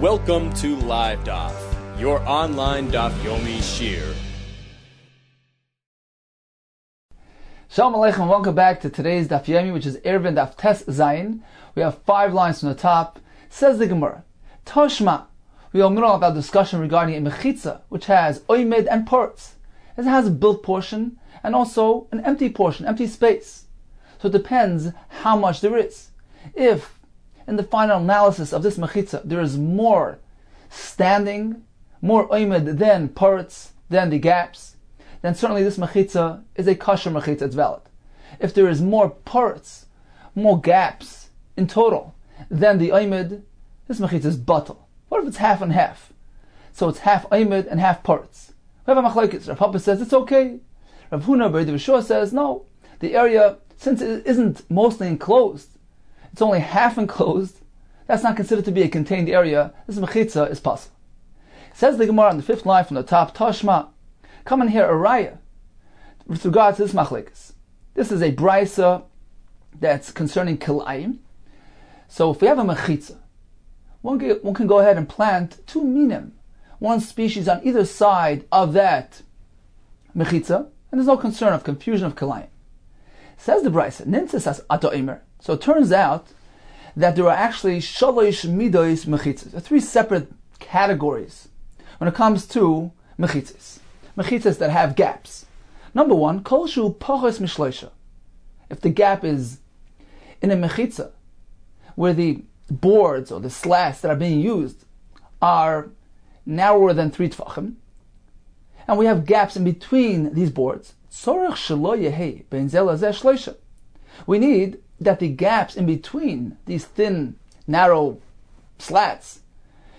Welcome to Live Daf, your online Daf Yomi Shiur. Shalom Aleichem and welcome back to today's Daf Yomi, which is Eruvin Daf Tes Zayin. We have 5 lines from the top. Says the Gemara, Toshma. We all know about discussion regarding a mechitza, which has oimid and parts. It has a built portion and also an empty portion, empty space. So it depends how much there is. If in the final analysis of this mechitza there is more standing, more oimid than parts, than the gaps, then certainly this mechitza is a kosher mechitza, it's valid. If there is more parts, more gaps in total than the oimid, this mechitza is batal. What if it's half and half? So it's half oimid and half parts. We have a machlokes. Rav Papa says it's okay. Rav Huna Bar Yishua says no. The area, since it isn't mostly enclosed, it's only half enclosed, that's not considered to be a contained area. This mechitza is possible. Says the Gemara on the 5th line from the top, Tashma. Come and hear a raya with regard to this machlokes. This is a brisa that's concerning kilayim. So if we have a mechitza, one can go ahead and plant 2 minim, one species on either side of that mechitza, and there's no concern of confusion of kilayim. Says the brisa, Nintzes as ato imer. So it turns out that there are actually shalosh midos mechitzas. There are 3 separate categories when it comes to mechitzas. Mechitzas that have gaps. Number 1, kol shu pachos mishloisha. If the gap is in a mechitza where the boards or the slats that are being used are narrower than 3 tfachim, and we have gaps in between these boards, we need that the gaps in between these thin, narrow slats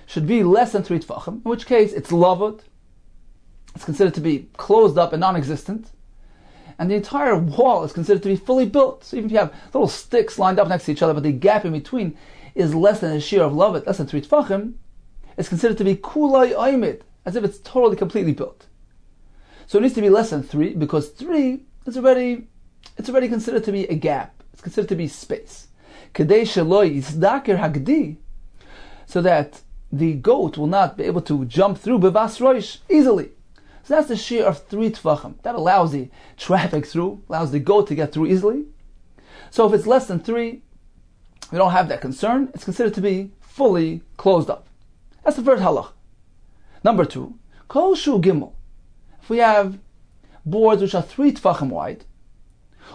should be less than 3 tfachim, in which case it's lavud, it's considered to be closed up and non-existent, and the entire wall is considered to be fully built. So even if you have little sticks lined up next to each other, but the gap in between is less than a shiur of lavud, less than 3 tfachim, it's considered to be kulai oimid, as if it's totally, completely built. So it needs to be less than 3, because 3 is already considered to be a gap. It's considered to be space. Kedei shelo yizdaker hagdi, so that the goat will not be able to jump through bevas roish easily. So that's the shiur of 3 tfachim. That allows the traffic through, allows the goat to get through easily. So if it's less than 3, we don't have that concern. It's considered to be fully closed up. That's the first halach. Number 2, kol shu gimel. If we have boards which are 3 tfachim wide,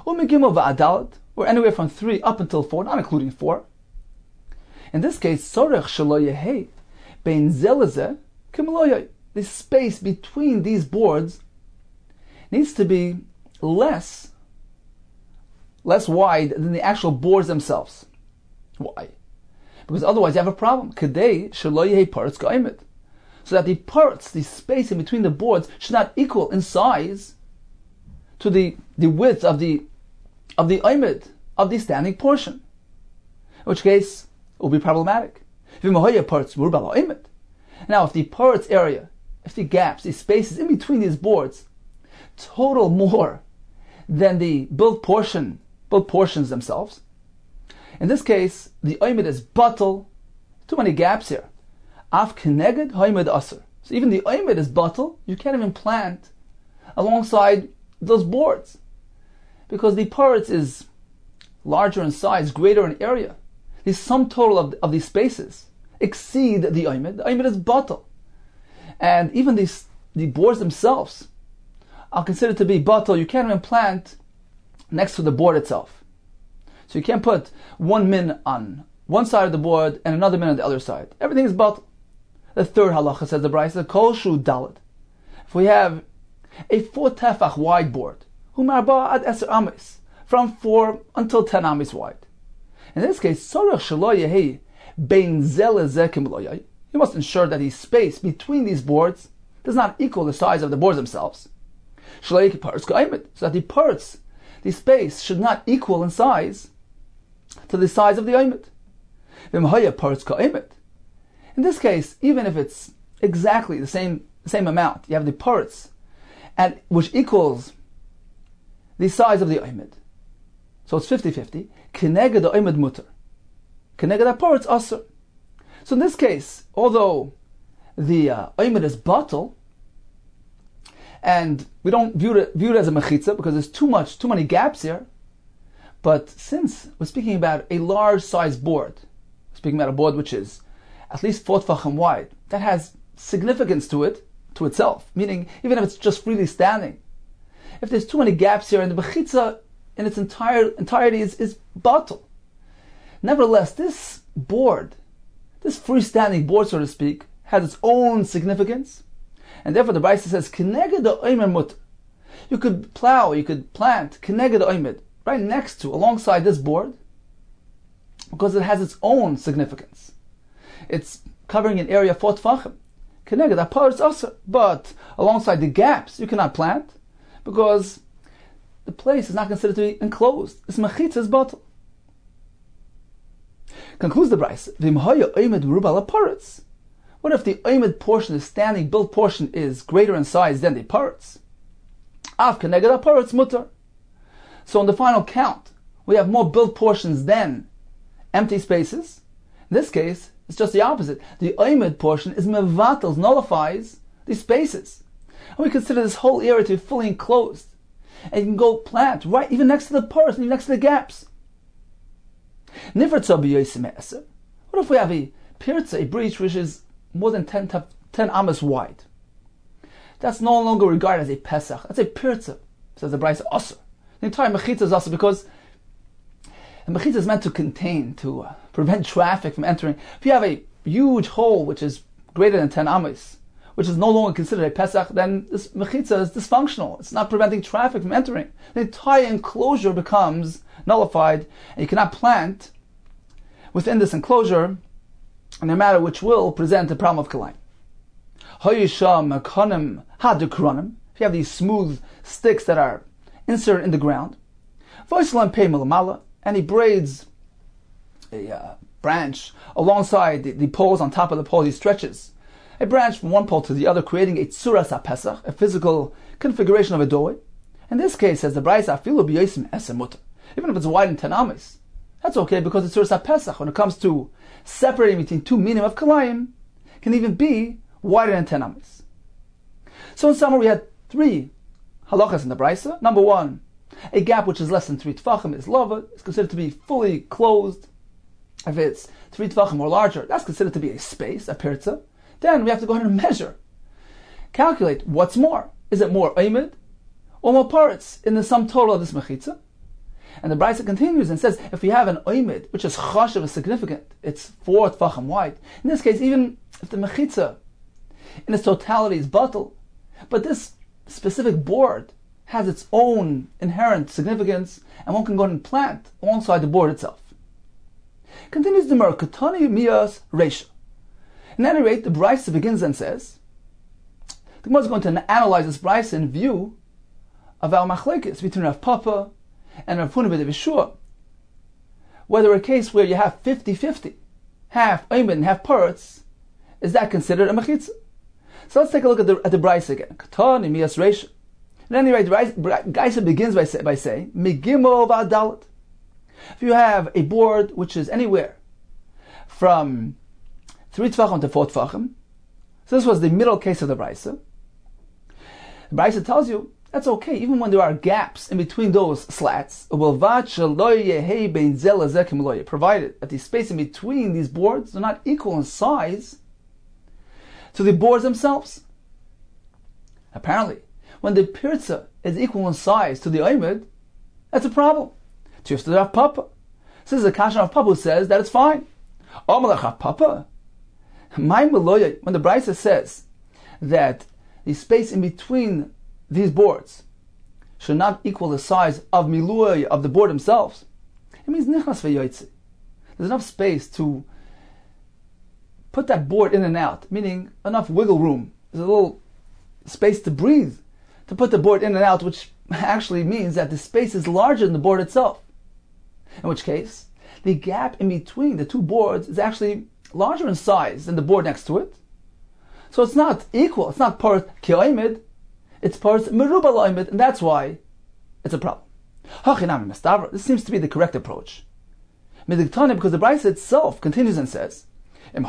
umigimel va'adalat, or anywhere from 3 up until 4, not including 4. In this case, sorech shelo yehei bein zelazeh kimloyay. The space between these boards needs to be less wide than the actual boards themselves. Why? Because otherwise you have a problem. Kedei shelo yehei parts ka'imid. So that the parts, the space in between the boards, should not equal in size to the width of the oimid, of the standing portion. In which case, it will be problematic. Now, if the parts area, if the gaps, the spaces in between these boards total more than the built portions themselves, in this case, the oimid is batal. Too many gaps here. Af keneged oimid aser. So even the oimid is batal. You can't even plant alongside those boards, because the parts is larger in size, greater in area. The sum total of these spaces exceed the oimid. The oimid is batal. And even the boards themselves are considered to be batal. You can't even plant next to the board itself. So you can't put 1 min on one side of the board and another min on the other side. Everything is batal. The third halacha, says the brisa, kol shu dalad. If we have a 4 tefach wide board, humarba ad eser amis, from 4 until 10 amis wide. In this case, sorech shelo yehei bein zelazeh kimloyay. You must ensure that the space between these boards does not equal the size of the boards themselves. So that the parts, the space, should not equal in size to the size of the oimid. In this case, even if it's exactly the same amount, you have the parts, and which equals the size of the oimid. So it's 50-50. Keneged the oimid mutter. Keneged that parts aser. So in this case, although the oimid is batal, and we don't view it as a mechitza because there's too many gaps here, but since we're speaking about a large size board, speaking about a board which is at least 4 tfachim wide, that has significance to itself, meaning even if it's just freely standing, if there's too many gaps here and the mechitza in its entirety is batal. Nevertheless, this board, this freestanding board, so to speak, has its own significance, and therefore the Brisa says, "Keneged the oimed mut." You could plow, you could plant keneged the oimed right next to, alongside this board, because it has its own significance. It's covering an area 4 tfachim. Keneged that part is also, but alongside the gaps you cannot plant because the place is not considered to be enclosed. This mechitza is batal. Concludes the Brisa, "V'imhaya oimed merubah laparetz." What if the oimed portion, the standing built portion, is greater in size than the paretz? Af keneged paretz mutar. So in the final count, we have more built portions than empty spaces. In this case, it's just the opposite. The oimed portion is mevatel, nullifies these spaces. And we consider this whole area to be fully enclosed. And you can go plant right even next to the paretz, even next to the gaps. What if we have a pirza, a breach, which is more than 10 amas wide? That's no longer regarded as a pesach. That's a pirza, says the Brisa Asur. The entire mechitza is also because the mechitza is meant to contain, to prevent traffic from entering. If you have a huge hole which is greater than 10 amas, which is no longer considered a pesach, then this mechitza is dysfunctional. It's not preventing traffic from entering. The entire enclosure becomes nullified, and you cannot plant within this enclosure, no matter which will present a problem of kalayim. If you have these smooth sticks that are inserted in the ground, and he braids a branch alongside the poles. On top of the pole, he stretches a branch from one pole to the other, creating a tzuras ha-pesach, a physical configuration of a doorway. In this case, says the Brisa, afilu b'yosim esem mutar. Even if it's wide in 10 amas, that's okay because it's tzuras ha-pesach. When it comes to separating between two minim of kalayim, can even be wider than 10 amas. So in summary, we had 3 halachas in the Brisa. Number 1, a gap which is less than 3 tfachim is lava, is considered to be fully closed. If it's 3 tfachim or larger, that's considered to be a space, a pirza. Then we have to go ahead and measure. Calculate what's more. Is it more oimed or more paretz in the sum total of this mechitza? And the Brisa continues and says, if we have an oimed, which is chashav, is significant, it's 4 tfachim wide. In this case, even if the mechitza in its totality is batal, but this specific board has its own inherent significance, and one can go and plant alongside the board itself. Continues the Gemara, Katani Miyas Reisha. At any rate, the Brisa begins and says, the Gemara is going to analyze this Brisa in view of our machlekes between Rav Papa and Rav Huna ben Yeshua, whether a case where you have 50-50, half oimed and half paretz, is that considered a mechitza? So let's take a look at the Brisa again. Katani Miyas Reisha. At any rate, the Brisa begins by saying, Migimel v'adalat. If you have a board which is anywhere from 3 tfachim to 4 tfachim, so this was the middle case of the Brisa. The Brisa tells you that's okay, even when there are gaps in between those slats, provided that the space in between these boards are not equal in size to the boards themselves. Apparently, when the pirza is equal in size to the oimed, that's a problem. Just to Rav Papa. This is a kasha of Papa who says that it's fine. Papa. When the Brisa says that the space in between these boards should not equal the size of milui of the board themselves, it means nichnas v'yoytzi. There's enough space to put that board in and out, meaning enough wiggle room. There's a little space to breathe to put the board in and out, which actually means that the space is larger than the board itself. In which case, the gap in between the two boards is actually larger in size than the board next to it. So it's not equal. It's not paretz ki'oimid. It's paretz merubah la'oimid, and that's why it's a problem. This seems to be the correct approach. Because the Brisa itself continues and says, If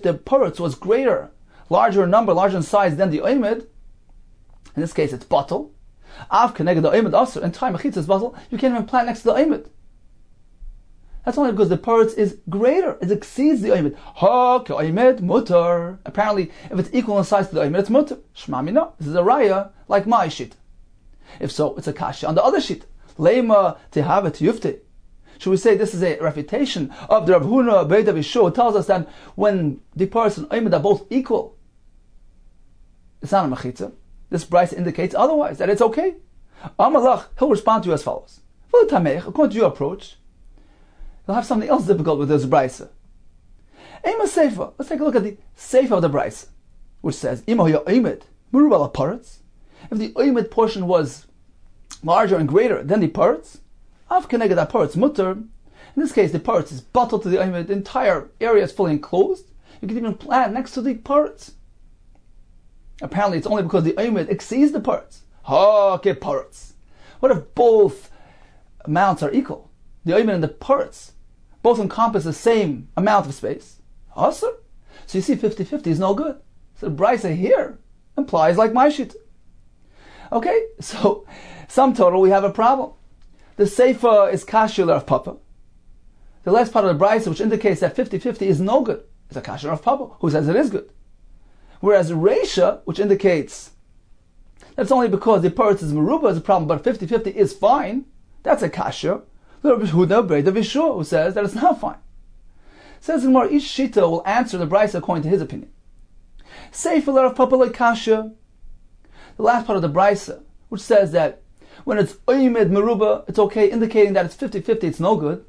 the parutz was greater, larger in number, larger in size than the oimid, in this case it's batal. Av keneged the oimid aser, in time mechitza is batal, you can't even plant next to the oimid. That's only because the parutz is greater, it exceeds the oimid. Ha ke oimid mutar. Apparently, if it's equal in size to the oimid, it's mutar. Shma mina. This is a raya like my shit. If so, it's a kasha on the other sheet. Lema tehavet yufte. Should we say this is a refutation of the Rav Huna Beit Avishur? It tells us that when the parutz and oimid are both equal, it's not a mechitza. This brisa indicates otherwise, that it's okay. Amalach, he'll respond to you as follows. According to your approach, you'll have something else difficult with this brisa. Ema Seifa. Let's take a look at the Seifa of the brisa, which says, Ima hoya oimid merubal parutz. If the oimid portion was larger and greater than the parutz, av keneged that parutz mutter. In this case, the parutz is batal to the oimid. The entire area is fully enclosed. You can even plant next to the parutz. Apparently, it's only because the oimid exceeds the parutz. Ha ke parutz. What if both amounts are equal? The oimid and the parutz both encompass the same amount of space. Awesome. So you see 50-50 is no good. So the brisa here implies like my shit. Okay, so sum total, we have a problem. The seifa is kasher of papa. The last part of the brisa, which indicates that 50-50 is no good, is a kasher of papa, who says it is good. Whereas reisha, which indicates that's only because the parutz is meruba is a problem, but 50-50 is fine, that's a kasher. Who says that it's not fine. Says Gemara, each shita will answer the brisa according to his opinion. Seifa of papa like kasher. The last part of the brisa, which says that when it's oimid meruba, it's okay, indicating that it's 50-50, it's no good.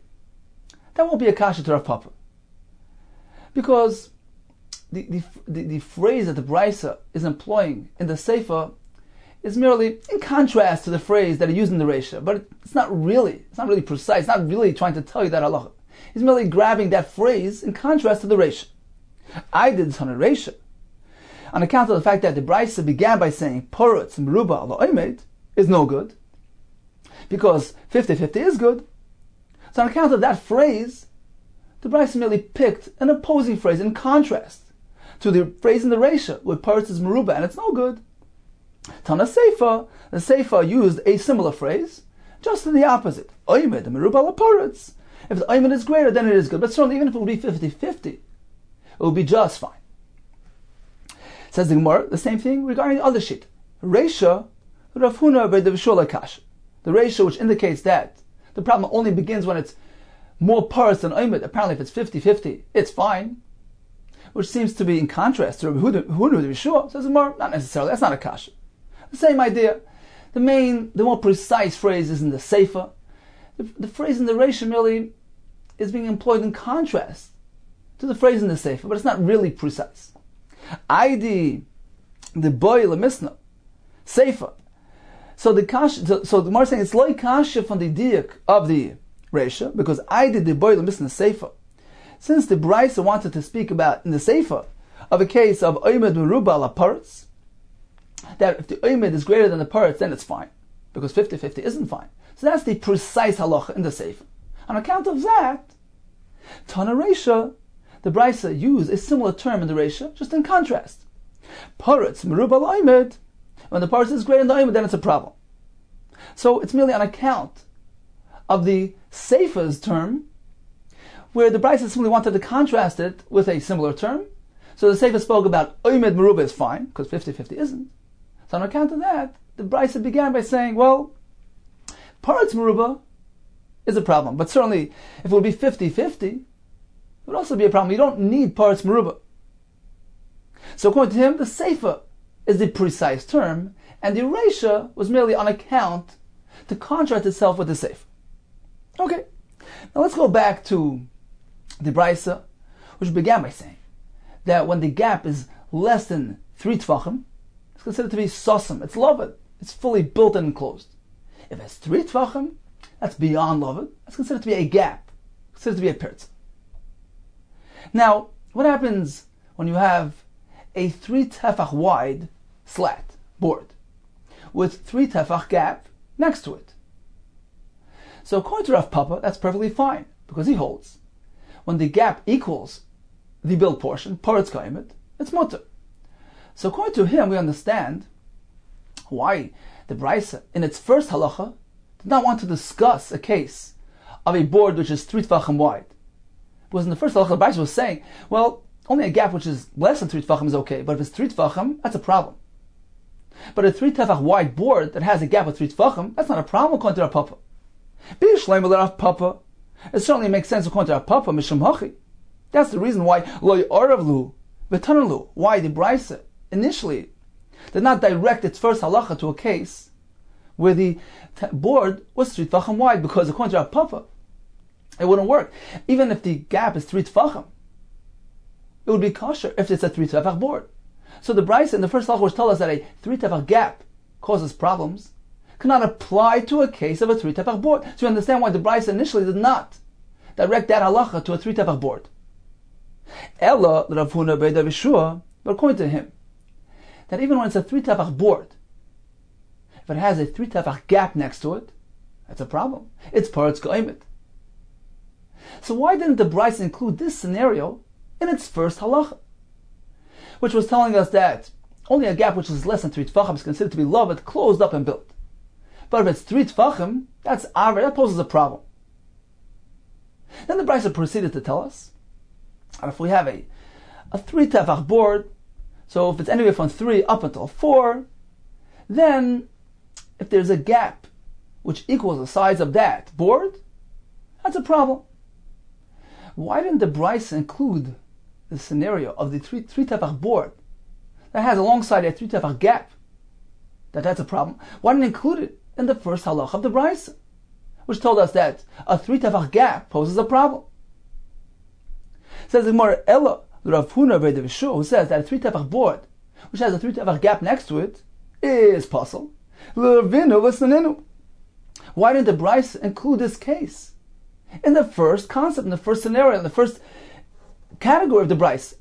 That won't be a kasha to Rav Papa. Because the phrase that the brisa is employing in the seifa is merely in contrast to the phrase that he used in the reisha, but it's not really precise, it's not really trying to tell you that halacha. He's merely grabbing that phrase in contrast to the reisha. I did this on a reisha, on account of the fact that the brisa began by saying parutz meruba ala oimid is no good, because 50-50 is good. So on account of that phrase, the brisa merely picked an opposing phrase in contrast to the phrase in the reisha, where parutz is meruba and it's no good. Tana Seifa, the Seifa used a similar phrase, just in the opposite. Oimid meruba ala parutz. If the oimid is greater, then it is good. But certainly, even if it would be 50-50, it would be just fine. Says the Gemara, the same thing regarding the other sheet. Reisha, Rav Huna Beit Avishur like kasha. The reisha, which indicates that the problem only begins when it's more parutz than oimid. Apparently, if it's 50-50, it's fine. Which seems to be in contrast to Rav Huna Beit Avishur. Says the Gemara, not necessarily. That's not a kasha. The same idea. The more precise phrase is in the seifa. The phrase in the reisha merely is being employed in contrast to the phrase in the seifa, but it's not really precise. Aidi, the boy lemisna, seifa. So the kasha, so the Gemara is saying it's loy kasha from the diak of the reisha, because Aidi the boy lemisna seifa. Since the brisa wanted to speak about in the seifa of a case of oimid meruba ala parutz, that if the oimid is greater than the parutz, then it's fine, because 50-50 isn't fine. So that's the precise halacha in the seifa. On account of that, Tana reisha, the brisa used a similar term in the reisha, just in contrast. Parutz meruba ala oimid. When the parutz is greater than the oimid, then it's a problem. So it's merely on account of the seifa's term, where the brisa simply wanted to contrast it with a similar term. So the seifa spoke about oimid meruba is fine, because 50-50 isn't. So on account of that, the brisa began by saying, well, parutz meruba is a problem, but certainly if it would be 50-50, it would also be a problem. You don't need parutz meruba. So according to him, the seifa is the precise term, and the reisha was merely on account to contrast itself with the seifa. Okay, now let's go back to the brisa, which began by saying that when the gap is less than 3 tvachim, it's considered to be sosam. It's loved. It's fully built and enclosed. If it's 3 tvachim, that's beyond loved. That's considered to be a gap. Considered to be a pirtz. Now, what happens when you have a 3 tefach wide slat, board, with 3 tefach gap next to it? So according to Rav Papa, that's perfectly fine, because he holds when the gap equals the built portion, paretz kaimet, it's mutter. So according to him, we understand why the Brisa, in its first halacha, did not want to discuss a case of a board which is 3 tefachim wide. Because in the first halacha, the Brisa was saying, well, only a gap which is less than 3 tefachim is okay, but if it's 3 tefachim, that's a problem. But a 3 tefach wide board that has a gap of 3 tefachim, that's not a problem according to Rav Papa. B'yishleim Rav Papa, it certainly makes sense according to Rav Papa, mishum hachi. That's the reason why lo yaravlu v'tanarlu, why the Brisa initially did not direct its first halacha to a case where the board was 3 tefachim wide, because according to Rav Papa, it wouldn't work. Even if the gap is 3 tefachim, it would be kosher if it's a 3 tefach board. So the Brisa in the first halacha, which told us that a 3 tefach gap causes problems, cannot apply to a case of a 3 tefach board. So you understand why the Brisa initially did not direct that halacha to a 3 tefach board. Ella Rav Huna Beida Vishua, but according to him, that even when it's a 3 tefach board, if it has a 3 tefach gap next to it, that's a problem. It's paretz kaimet. So why didn't the Brisa include this scenario in its first halacha, which was telling us that only a gap which is less than 3 tefachim is considered to be loved, closed up and built. But if it's 3 tefachim, that's aver, that poses a problem. Then the Brisa proceeded to tell us, and if we have a 3 tefach board, so if it's anywhere from 3 up until 4, then if there's a gap which equals the size of that board, that's a problem. Why didn't the Brisa include the scenario of the 3 tefach board that has alongside a 3 tefach gap? That's a problem. Why didn't it include it in the first halacha of the Brisa, which told us that a 3 tefach gap poses a problem? Says the Gemara, Ella Rav Huna Beida Vishua, who says that a 3 tefach board which has a 3 tefach gap next to it is possible. Why didn't the Brisa include this case in the first concept, in the first scenario, in the first category of the Brisa,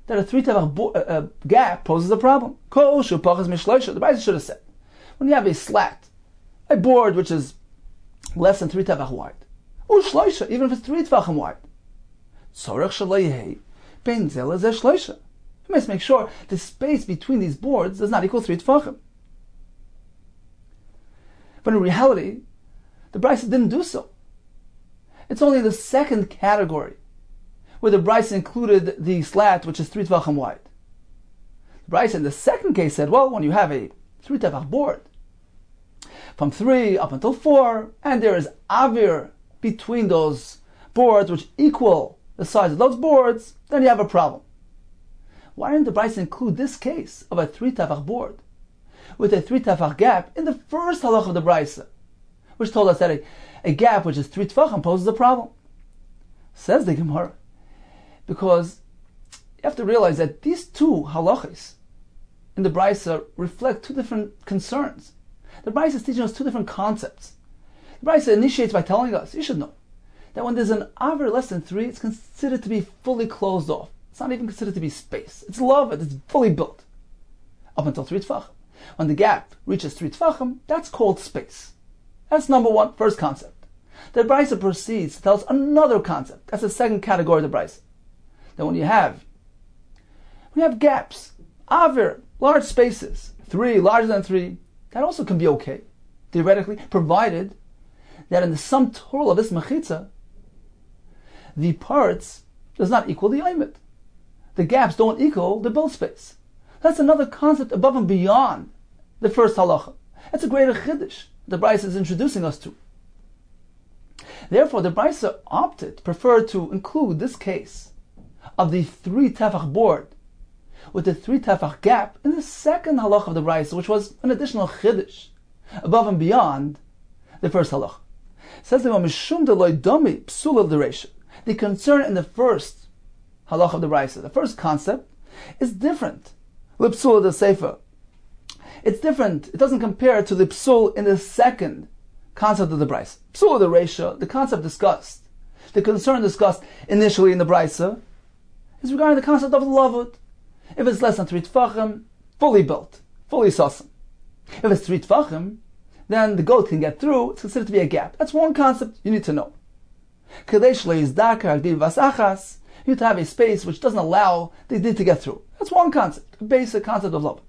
that a 3 tefach gap poses a problem? The Brisa should have said, when you have a slat, a board which is less than 3 tefach wide, even if it's 3 tefachim wide, you must make sure the space between these boards does not equal 3 tefachim. But in reality, the Brisa didn't do so. It's only the second category where the Brisa included the slat which is 3 tefachim wide. The Brisa in the second case said, well, when you have a 3 tefach board from 3 up until 4, and there is avir between those boards which equal the size of those boards, then you have a problem. Why didn't the Brisa include this case of a 3 tefach board with a 3 tefach gap in the first halacha of the Brisa, which told us that a gap which is 3 tefachim poses a problem? Says the Gemara, because you have to realize that these two halachas in the Brisa reflect two different concerns. The Brisa is teaching us two different concepts. The Brisa initiates by telling us, you should know, that when there's an aver less than 3, it's considered to be fully closed off. It's not even considered to be space. It's loved, it's fully built. Up until 3 tefachim. When the gap reaches 3 tefachim, that's called space. That's number one, first concept. The Brisa proceeds to tell us another concept. That's the second category of the Brisa. That when you have gaps, aver, large spaces, 3, larger than 3, that also can be okay, theoretically, provided that in the sum total of this mechitza, the parts does not equal the aimet. The gaps don't equal the build space. That's another concept above and beyond the first halacha. That's a greater chiddush the Brisa is introducing us to. Therefore, the Brisa preferred to include this case of the 3 tefach board with the 3 tefach gap in the second halacha of the Brisa, which was an additional chiddush above and beyond the first halacha. Says the Mishum Deloy Domi Psula L'Reisha. The concern in the first halacha of the Brisa, the first concept, is different. L'Psula the Sefer. It's different. It doesn't compare to the Psul in the second concept of the Brisa. Psula the Reisha, the concept discussed, the concern discussed initially in the Brisa, is regarding the concept of the lavud. If it's less than 3 tefachim, fully built, fully sasim. If it's 3 tefachim, then the goat can get through. It's considered to be a gap. That's one concept you need to know. You have to have a space which doesn't allow the did to get through. That's one concept, a basic concept of Lavut.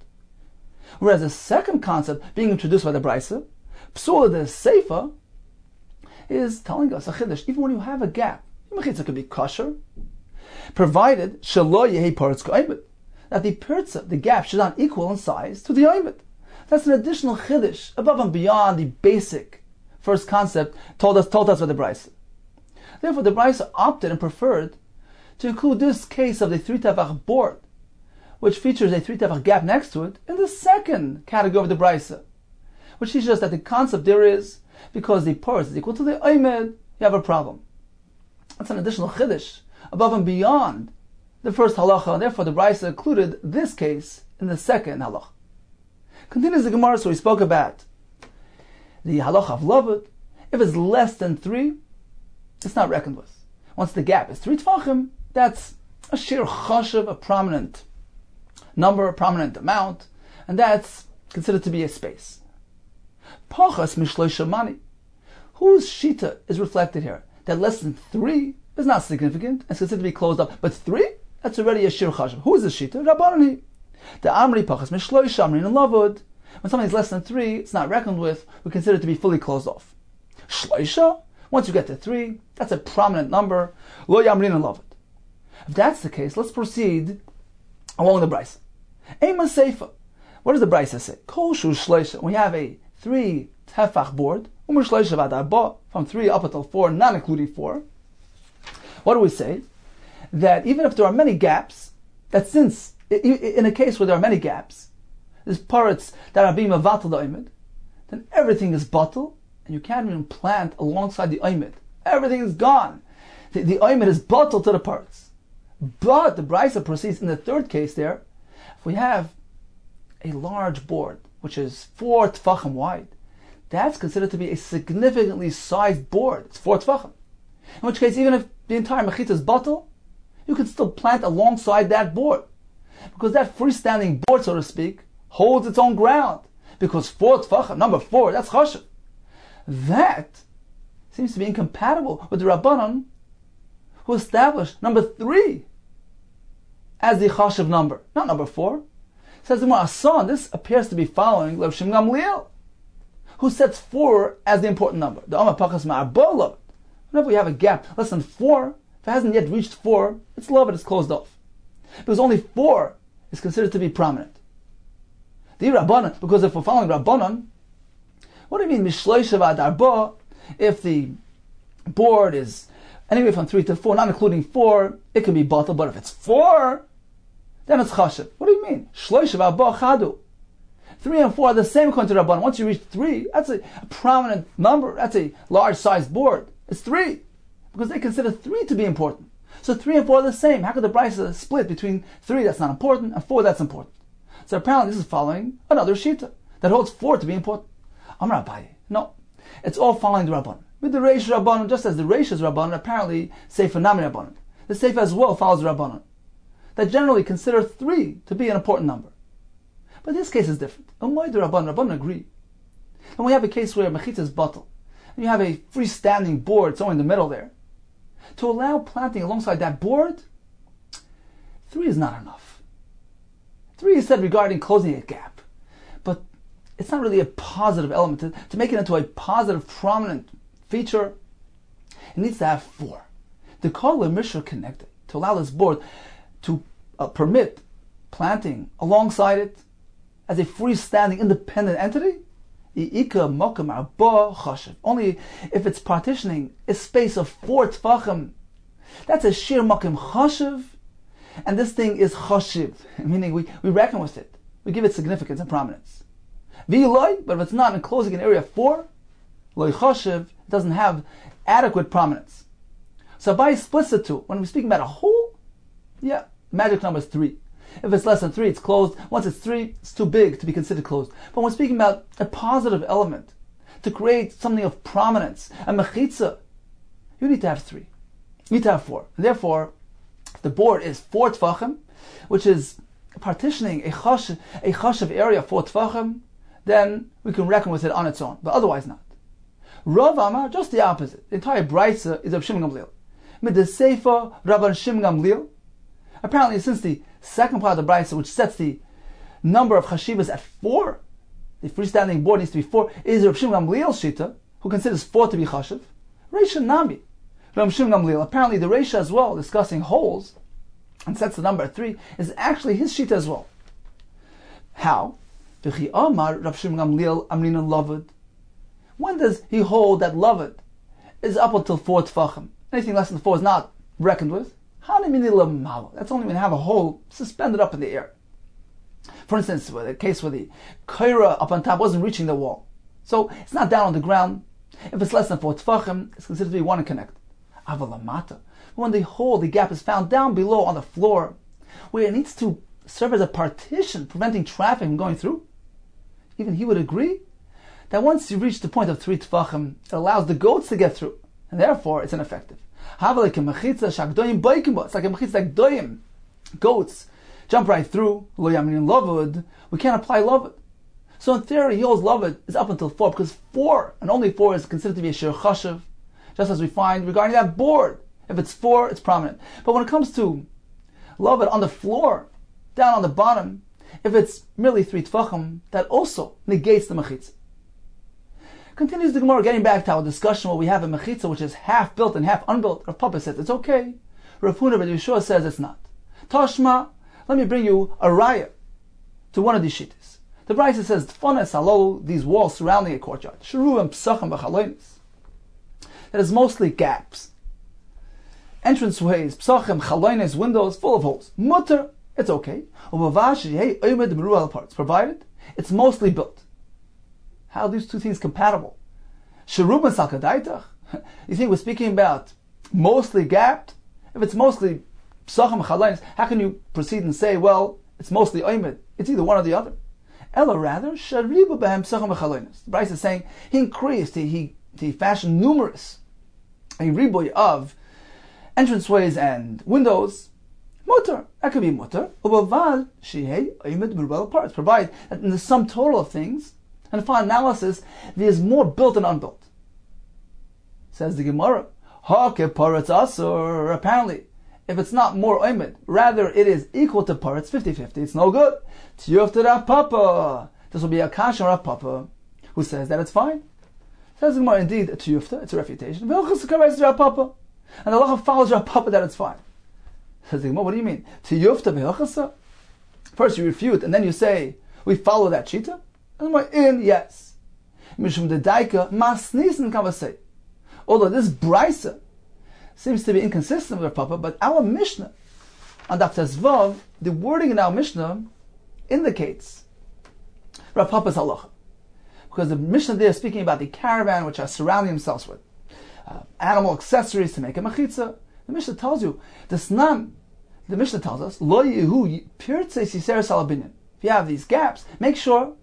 Whereas the second concept being introduced by the Brisa, Psula the Seifa, is telling us a chiddush. Even when you have a gap, your mechitza could be kosher, provided shelo yehi paretz ka'omed, that the pirtza, the gap, should not equal in size to the omed. That's an additional chiddush above and beyond the basic first concept told us by the Brisa. Therefore, the Brisa opted and preferred to include this case of the 3 tefach board, which features a 3 tefach gap next to it, in the second category of the Brisa, which teaches us that the concept there is, because the purse is equal to the omed, you have a problem. That's an additional chiddush above and beyond the first halacha, and therefore the Brisa included this case in the second halacha. Continues the Gemara, so we spoke about the halacha of Lavut. If it's less than 3, it's not reckoned with. Once the gap is 3 tefachim, that's a shiur chashav, a prominent number, a prominent amount, and that's considered to be a space. Pachas mishloisha mani. Whose shita is reflected here? That less than 3 is not significant, it's considered to be closed up, but 3, that's already a shiur chashav. Who is the shita? Rabbanani. The amri pachas mishloisha amri in lavud. When something is less than 3, it's not reckoned with, we consider it to be fully closed off. Shloisha, once you get to 3, that's a prominent number. Lo yamrin in lavud. If that's the case, let's proceed along the Brisa. Ema seifa. What does the Brisa say? Kol shu shloisha. We have a 3 tefach board, from 3 up until 4, not including 4. What do we say? That even if there are many gaps, that since, in a case where there are many gaps, there's parts that are being mevatel the omed, then everything is batel, and you can't even plant alongside the omed. Everything is gone. The omed is batel to the parts. But the Brisa proceeds in the third case there, if we have a large board, which is 4 tefachim wide, that's considered to be a significantly sized board. It's 4 tefachim. In which case, even if the entire mechita is batel, you can still plant alongside that board. Because that freestanding board, so to speak, holds its own ground. Because 4 tefachim, number 4, that's chashav. That seems to be incompatible with the Rabbanon, who established number 3 as the chashav number, not number 4. Says the Gemara, this appears to be following Rav Shimon Gamliel, who sets 4 as the important number. The Amar Pachas Ma'arba Lavut. Whenever we have a gap less than 4, if it hasn't yet reached 4, it's Lavut, it's closed off. Because only 4 is considered to be prominent. The Rabbanon, because if we're following Rabbanon, what do you mean Mishloisha V'ad Arba? If the board is anywhere from 3 to 4, not including 4, it can be batel, but if it's 4, then it's chashav. What do you mean? Shloisha v'arba chadu. 3 and 4 are the same according to Rabban. Once you reach 3, that's a prominent number. That's a large-sized board. It's 3. Because they consider 3 to be important. So 3 and 4 are the same. How could the Brisa split between 3 that's not important and 4 that's important? So apparently this is following another shita that holds 4 to be important. Amar Abaye. No. It's all following the Rabban. With the Reish Rabbanon, just as the Reish is Rabbanon, apparently Seifa Nami Rabbanon. The Seifa as well follows the Rabbanon, that generally consider 3 to be an important number. But this case is different. Why do Rabbanon agree? And we have a case where mechita is batel, and you have a freestanding board somewhere in the middle there. To allow planting alongside that board, 3 is not enough. 3 is said regarding closing a gap, but it's not really a positive element. To make it into a positive, prominent feature, it needs to have 4. The kol l'mishra connected, to allow this board to permit planting alongside it as a freestanding, independent entity. Only if it's partitioning a space of 4 tefachim, that's a shir makim chashiv, and this thing is chashiv, meaning we reckon with it, we give it significance and prominence. V'iloi, but if it's not enclosing an area of 4, loy chashiv, it doesn't have adequate prominence. So Abaye splits the two. When we're speaking about a whole, the magic number is 3. If it's less than 3, it's closed. Once it's 3, it's too big to be considered closed. But when we're speaking about a positive element, to create something of prominence, a mechitza, you need to have 3. You need to have 4. And therefore, if the board is 4 tefachim, which is partitioning a chashav area 4 tefachim, then we can reckon with it on its own, but otherwise not. Rav Amar, just the opposite. The entire Brisa is of Shimon Gamliel. Mid the Sefer Rabban Shimon Gamliel. Apparently, since the second part of the Brisa, which sets the number of chashivas at 4, the freestanding board needs to be 4, is Rav Shimon Gamliel's shita, who considers 4 to be chashiv. Reisha Nami, Rav Shimon Gamliel. Apparently, the Reisha as well, discussing holes, and sets the number at 3, is actually his shita as well. How? V'chi Amar Rav Shimon Gamliel Amrina Lavud. When does he hold that Lavud is up until 4 tefachim? Anything less than 4 is not reckoned with. That's only when you have a hole suspended up in the air. For instance, a case where the kaira up on top wasn't reaching the wall. So it's not down on the ground. If it's less than 4 tefachim, it's considered to be one and connected. Avalamata. When the hole, the gap is found down below on the floor, where it needs to serve as a partition, preventing traffic from going through, even he would agree that once you reach the point of 3 tefachim, it allows the goats to get through, and therefore it's ineffective. It's like a mechitza like doyim. Goats jump right through. We can't apply lavud. So in theory, he holds lavud is up until 4, because 4, and only 4, is considered to be a shiur chashiv, just as we find regarding that board. If it's 4, it's prominent. But when it comes to lavud on the floor, down on the bottom, if it's merely 3 tefachim, that also negates the mechitza. Continues the Gemara, getting back to our discussion where we have a mechitza which is half built and half unbuilt. Rav Papa says it's okay. Rav Huna ben Yeshua says it's not. Tashma, let me bring you a raya to one of these shittas. The Brisa says, Tfones halolu, these walls surrounding a courtyard. Shiruvim psachim b'chalonis. That is mostly gaps. Entranceways, psachim, chalonis, windows, full of holes. Mutter, it's okay. Provided it's mostly built. How are these two things compatible? Sherubim salkadaitach? You think we're speaking about mostly gapped? If it's mostly psachim chalanis, how can you proceed and say, well, it's mostly oimid? It's either one or the other. Ella rather, sharibu behem psachim chalanis. The Bryce is saying he increased, he fashioned numerous a riboy of entranceways and windows. Mutter, that could be mutter. Ubaval shehei oimid merubal parts. Provide that in the sum total of things, and upon analysis, there is more built and unbuilt. Says the Gemara, apparently, if it's not more oimid, rather it is equal to parrots, 50-50, it's no good. Tiyufta Rav Papa. This will be a kasha Rav Papa, who says that it's fine. Says the Gemara, indeed, tiyufta, it's a refutation. And the halacha follows Rav Papa that it's fine. Says the Gemara, what do you mean? Tiyufta v'hilchasa? First you refute, and then you say, we follow that shita? Yes. Mishum de daika masnisen kavasei. Although this brisa seems to be inconsistent with Papa, but our Mishnah on Daf Tezvav, the wording in our Mishnah indicates Rav Papa's halacha, because the Mishnah there is speaking about the caravan which are surrounding themselves with animal accessories to make a mechitza. The Mishnah tells you the Mishnah tells us lo yehu pirtzei siser salabinyan. If you have these gaps, make sure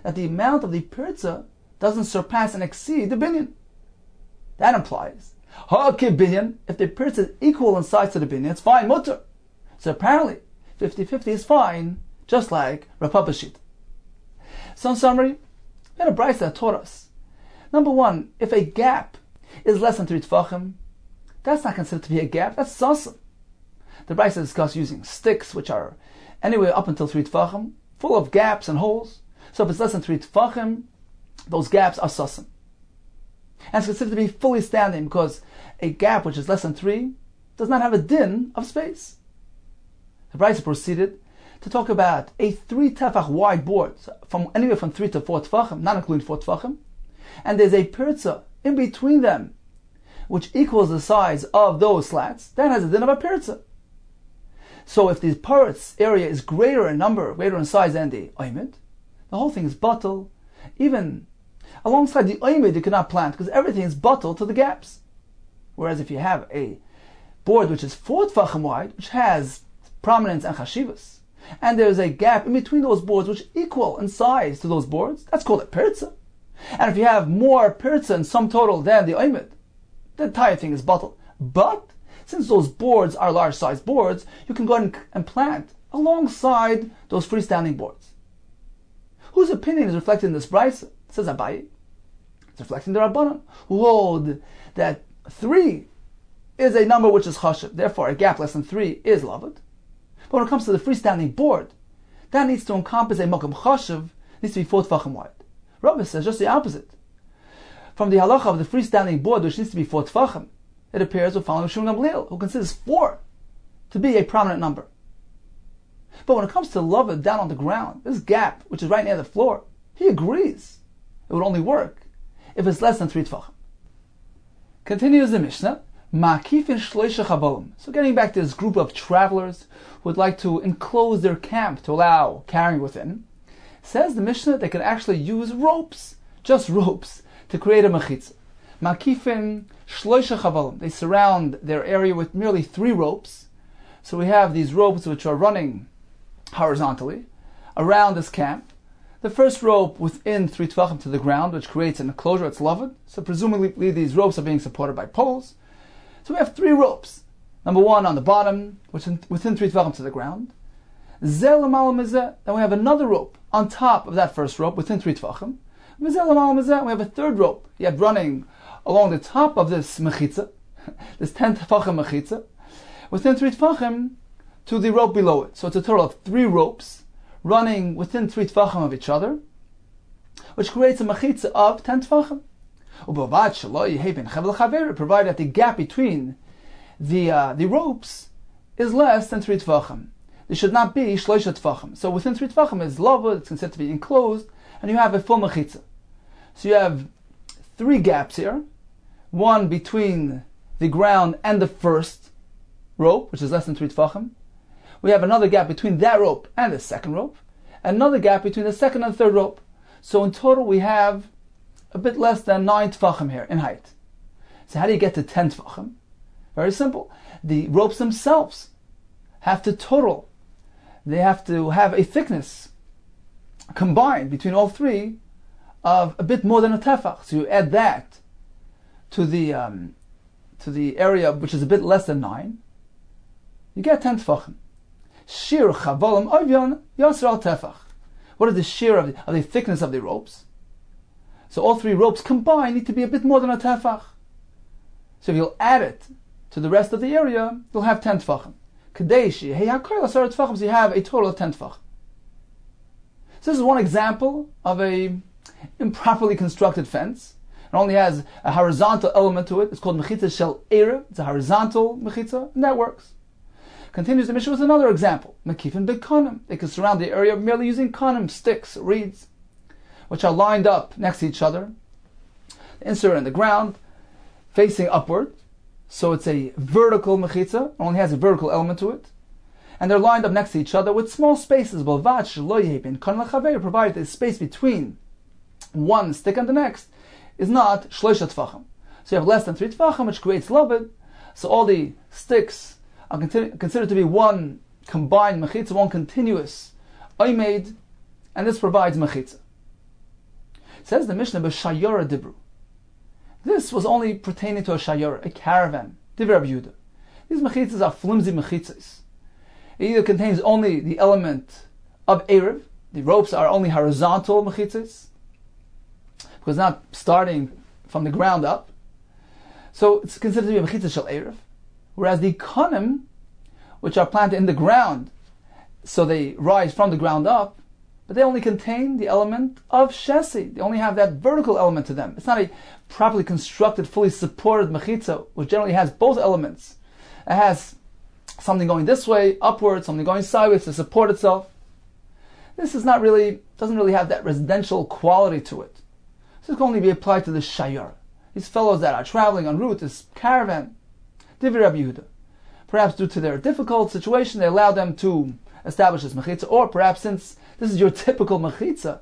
that the amount of the pirza doesn't surpass and exceed the binyan. That implies, binyan, if the pirza is equal in size to the binyan, it's fine, mutter. So apparently, 50-50 is fine, just like Rav Papa's shita. So in summary, we had a brisa that taught us. Number one, if a gap is less than 3 tefachim, that's not considered to be a gap, that's sasim. The brisa discussed using sticks, which are anywhere up until 3 tefachim, full of gaps and holes. So if it's less than 3 tefachim, those gaps are sasim. And it's considered to be fully standing because a gap which is less than 3 does not have a din of space. The Brisa proceeded to talk about a 3 tefach wide board, from anywhere from 3 to 4 tefachim, not including 4 tefachim, and there's a pirza in between them, which equals the size of those slats. That has a din of a pirza. So if the parrot's area is greater in number, greater in size than the oimid, the whole thing is batal. Even alongside the oimid, you cannot plant because everything is batal to the gaps. Whereas if you have a board which is 4 tefachim wide, which has prominence and chashivas, and there's a gap in between those boards which equal in size to those boards, that's called a pirza. And if you have more pirza in sum total than the oimid, the entire thing is batal. But since those boards are large sized boards, you can go ahead and plant alongside those freestanding boards. Whose opinion is reflected in this brisa? Says Abaye. It's reflecting the Rabbanan, who hold that 3 is a number which is chashiv. Therefore, a gap less than 3 is lavud. But when it comes to the freestanding board, that needs to encompass a makom chashiv, needs to be 4 tefachim wide. Rabbi says just the opposite. From the halacha of the freestanding board, which needs to be 4 tefachim, it appears we're following Shimon Gamliel, who considers 4 to be a prominent number. But when it comes to lavud down on the ground, this gap, which is right near the floor, he agrees it would only work if it's less than 3 tefachim. Continues the Mishnah, Ma'akifin shloisha chavalim. So getting back to this group of travelers who would like to enclose their camp to allow carrying within, says the Mishnah they can actually use ropes, just ropes, to create a mechitza. Ma'akifin shloisha chavalim. They surround their area with merely 3 ropes. So we have these ropes which are running horizontally around this camp. The first rope within 3 tefachim to the ground, which creates an enclosure, it's lavud. So presumably these ropes are being supported by poles. So we have 3 ropes. Number 1 on the bottom, which is within 3 tefachim to the ground. Then we have another rope on top of that first rope within 3 tefachim. We have a third rope yet running along the top of this mechitza, this 10 tefachim mechitza, within 3 tefachim to the rope below it. So it's a total of 3 ropes running within 3 tefachim of each other, which creates a mechitza of 10 tefachim. Provided that the gap between the ropes is less than 3 tefachim. There should not be shloisha tefachim. So within 3 tefachim is lavud, it's considered to be enclosed, and you have a full mechitza. So you have 3 gaps here, one between the ground and the first rope, which is less than 3 tefachim. We have another gap between that rope and the second rope, another gap between the second and third rope. So in total we have a bit less than 9 tefachim here in height. So how do you get to 10 tefachim? Very simple. The ropes themselves have to total. They have to have a thickness combined between all 3 of a bit more than a tefach. So you add that to the area which is a bit less than 9. You get 10 tefachim. Shiur chavalim ovyon yasser al tefach. What is the shear of the thickness of the ropes? So all 3 ropes combined need to be a bit more than a tefach. So if you'll add it to the rest of the area, you'll have 10 tefachim. Kadeshi, hey hakol asar tefachim, so you have a total of 10 tefachim. So this is one example of a improperly constructed fence. It only has a horizontal element to it. It's called mechitza shel erev. It's a horizontal mechitza, and that works. Continues the Mishnah with another example. Mekifin b'kanim. They can surround the area merely using kanim, sticks, reeds, which are lined up next to each other. Insert in the ground, facing upward. So it's a vertical mechitza. It only has a vertical element to it. And they're lined up next to each other with small spaces. Provided the space between one stick and the next is not shloisha tefachim. So you have less than 3 tefachim, which creates lavud. So all the sticks are considered to be one combined mechitza, one continuous oimed, and this provides mechitza. Says the Mishnah, b'shayora dibru. This was only pertaining to a shayora, a caravan. Divrei Rabbi Yehuda. These mechitzas are flimsy mechitzas. It either contains only the element of erev, the ropes are only horizontal mechitzas, because not starting from the ground up. So it's considered to be a mechitza shel erev. Whereas the kanim, which are planted in the ground, so they rise from the ground up, but they only contain the element of shesi. They only have that vertical element to them. It's not a properly constructed, fully supported mechitza, which generally has both elements. It has something going this way, upward, something going sideways to support itself. This is not really, doesn't really have that residential quality to it. This can only be applied to the shayar. These fellows that are traveling en route, this caravan, Divrei Rabbi Yehuda. Perhaps due to their difficult situation, they allow them to establish this mechitza, or perhaps since this is your typical mechitza,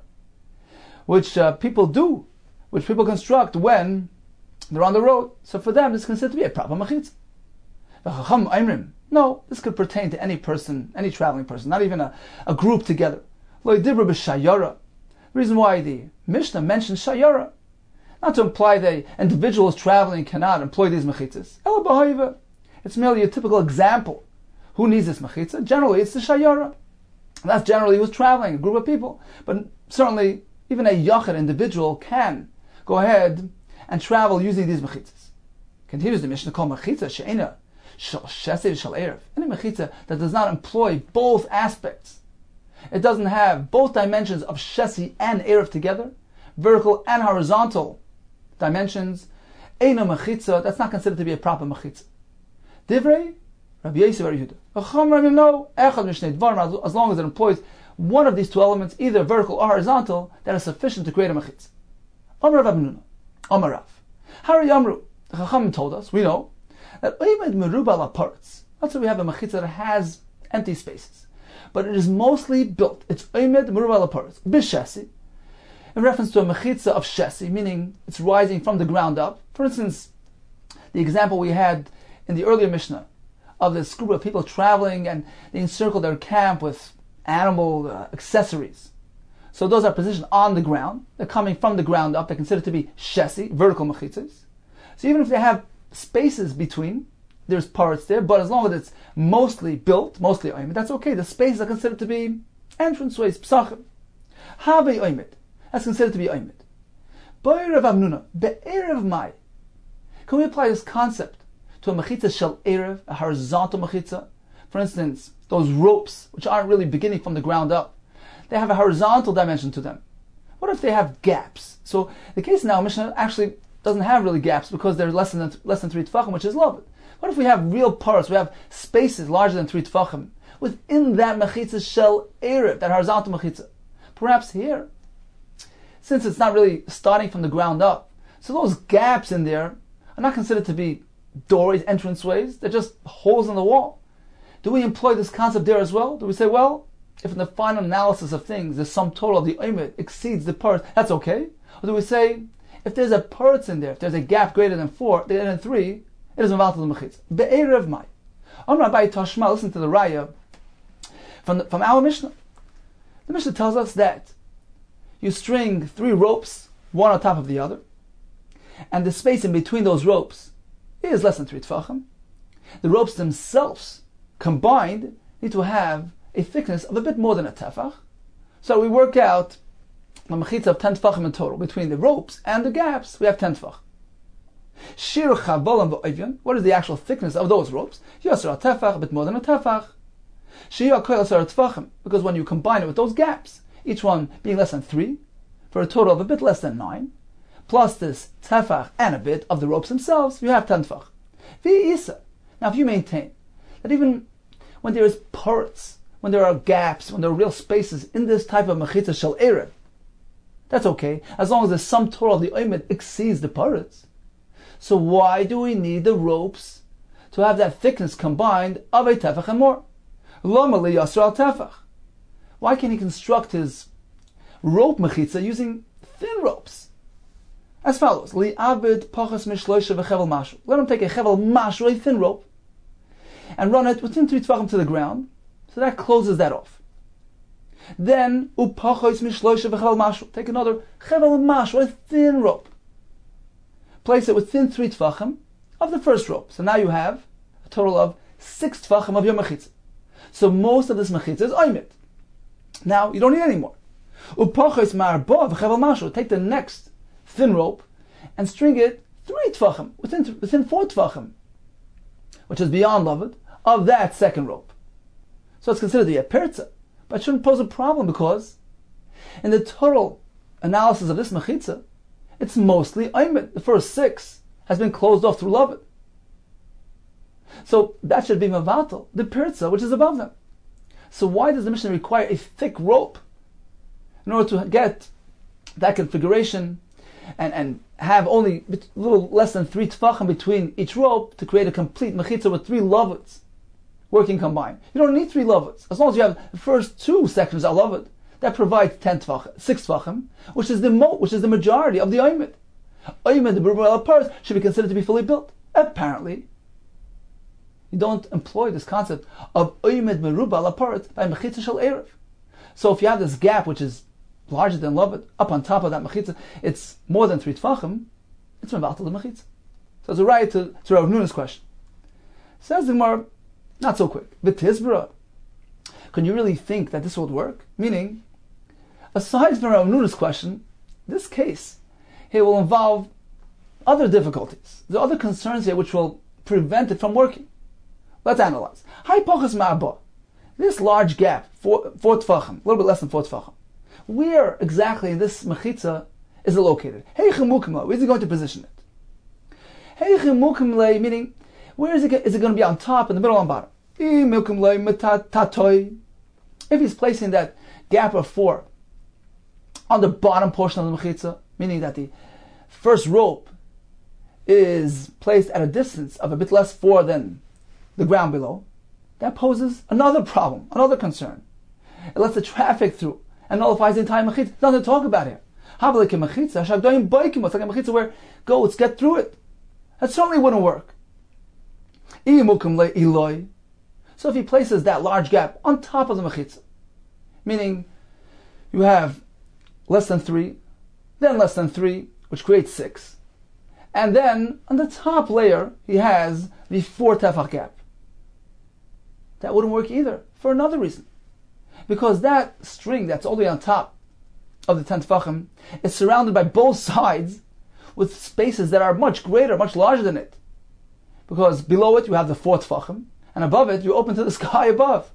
which people do, which people construct when they're on the road. So for them, this is considered to be a proper mechitza. No, this could pertain to any person, any traveling person, not even a group together. The reason why the Mishnah mentions shayara, not to imply that individuals traveling cannot employ these mechitzas. It's merely a typical example. Who needs this mechitza? Generally, it's the shayara. That's generally who's traveling, a group of people. But certainly, even a yachid individual can go ahead and travel using these mechitzas. Continues the Mishnah, called mechitza she'ena shel shesi shel erev. Any mechitza that does not employ both aspects. It doesn't have both dimensions of shesi and erev together, vertical and horizontal dimensions. Eina mechitza, that's not considered to be a proper mechitza. Divrei Rabbi Yosef Bar Yehuda. Acham Rabbi no echad mishnei dvarim, as long as it employs one of these two elements, either vertical or horizontal, that is sufficient to create a mechitza. Amar Rav Nuna, Amar Rav. Hari Amru. The Chachamim told us, we know, that oimed meruba la parts. That's why we have a mechitza that has empty spaces. But it is mostly built. It's oimed meruba la parts. Bishesi. In reference to a mechitza of shesi, meaning it's rising from the ground up. For instance, the example we had in the earlier Mishnah of this group of people traveling and they encircle their camp with animal accessories. So those are positioned on the ground. They're coming from the ground up. They're considered to be shesi, vertical mechitzas. So even if they have spaces between, there's parts there, but as long as it's mostly built, mostly oimed, that's okay. The spaces are considered to be entranceways, psachim. Have oimed. That's considered to be oimed. Ba'erev amnuna, be'erev mai. Can we apply this concept to a mechitza shel erev, a horizontal mechitza? For instance, those ropes, which aren't really beginning from the ground up, they have a horizontal dimension to them. What if they have gaps? So the case now, Mishnah actually doesn't have really gaps because they're less than 3 tefachim, which is loved. What if we have real parts, we have spaces larger than 3 tefachim within that mechitza shel erev, that horizontal mechitza? Perhaps here, since it's not really starting from the ground up, so those gaps in there are not considered to be doorways, entranceways, they're just holes in the wall. Do we employ this concept there as well? Do we say, well, if in the final analysis of things the sum total of the oimed exceeds the parts, that's okay? Or do we say, if there's a parts in there, if there's a gap greater than 4, greater than 3, it is mevatel the mechitza. Be'erev mai. Amar Abaye Tashma, listen to the raya from our Mishnah. The Mishnah tells us that you string 3 ropes, one on top of the other, and the space in between those ropes is less than 3 tefachim. The ropes themselves, combined, need to have a thickness of a bit more than a tefach. So we work out a mechitza of 10 tefachim in total. Between the ropes and the gaps, we have 10 tefach. Shiur chavolam v'oivyon, what is the actual thickness of those ropes? Yosar tefach, a bit more than a tefach. Shiur koil asar tefachim, because when you combine it with those gaps, each one being less than 3, for a total of a bit less than 9, plus this tefach and a bit of the ropes themselves, you have 10 tefach. V'isa. Now if you maintain that even when there is parts, when there are gaps, when there are real spaces in this type of mechitza shel erev, that's okay, as long as the sum total of the oimed exceeds the parts. So why do we need the ropes to have that thickness combined of a tefach and more? Lama li yasser al tefach. Why can't he construct his rope mechitza using thin ropes? As follows: Li abed pachas mishloisha v'chevel mashu. Let him take a chevel mashu, a thin rope, and run it within 3 tefachim to the ground. So that closes that off. Then upachos mishloisha v'chevel mashu. Take another chevel mashu, a thin rope. Place it within 3 tefachim of the first rope. So now you have a total of 6 tefachim of your mechitza. So most of this mechitza is oimed. Now you don't need any more. Upachos marbo v'chevel mashu. Take the next thin rope and string it 3 tefachim within 4 tefachim, which is beyond loved, of that second rope. So it's considered to be a perza, but it shouldn't pose a problem because in the total analysis of this mechitza, it's mostly oimed. The first 6 has been closed off through loved. So that should be mevatel, the perza, which is above them. So why does the Mishnah require a thick rope in order to get that configuration and have only a little less than 3 tefachim between each rope to create a complete mechitza with 3 lovuts working combined? You don't need 3 lovuts. As long as you have the first 2 sections are lovut, that provides 10 tefachim, 6 tefachim, which is the majority of the oimed. Oimed, the berurah parts, should be considered to be fully built. Apparently, you don't employ this concept of oimed merubah lapart by mechitza shel erev. So if you have this gap which is larger than loved, up on top of that mechitza, it's more than 3 tefachim, it's mevatel the mechitza. So it's a right to Rav Nuna's question. Says the Gemara, not so quick. V'tizbra. Can you really think that this would work? Meaning, aside from Rav Nuna's question, this case it will involve other difficulties. There are other concerns here which will prevent it from working. Let's analyze. This large gap, 4 tefachim, a little bit less than 4 tefachim. Where exactly in this mechitza is it located? Where is it going to position it? Meaning, where is it going to be on top, in the middle, on bottom? If he's placing that gap of 4 on the bottom portion of the mechitza, meaning that the first rope is placed at a distance of a bit less 4 than the ground below, that poses another problem, another concern. It lets the traffic through and nullifies the entire mechitza. Nothing to talk about here. Like a mechitza where goats get through it. That certainly wouldn't work. So if he places that large gap on top of the mechitza, meaning you have less than 3, then less than 3, which creates 6. And then on the top layer, he has the 4 tefach gap. That wouldn't work either, for another reason. Because that string that's all the way on top of the 10 tefachim is surrounded by both sides with spaces that are much greater, much larger than it. Because below it you have the 4 tefachim, and above it you open to the sky above.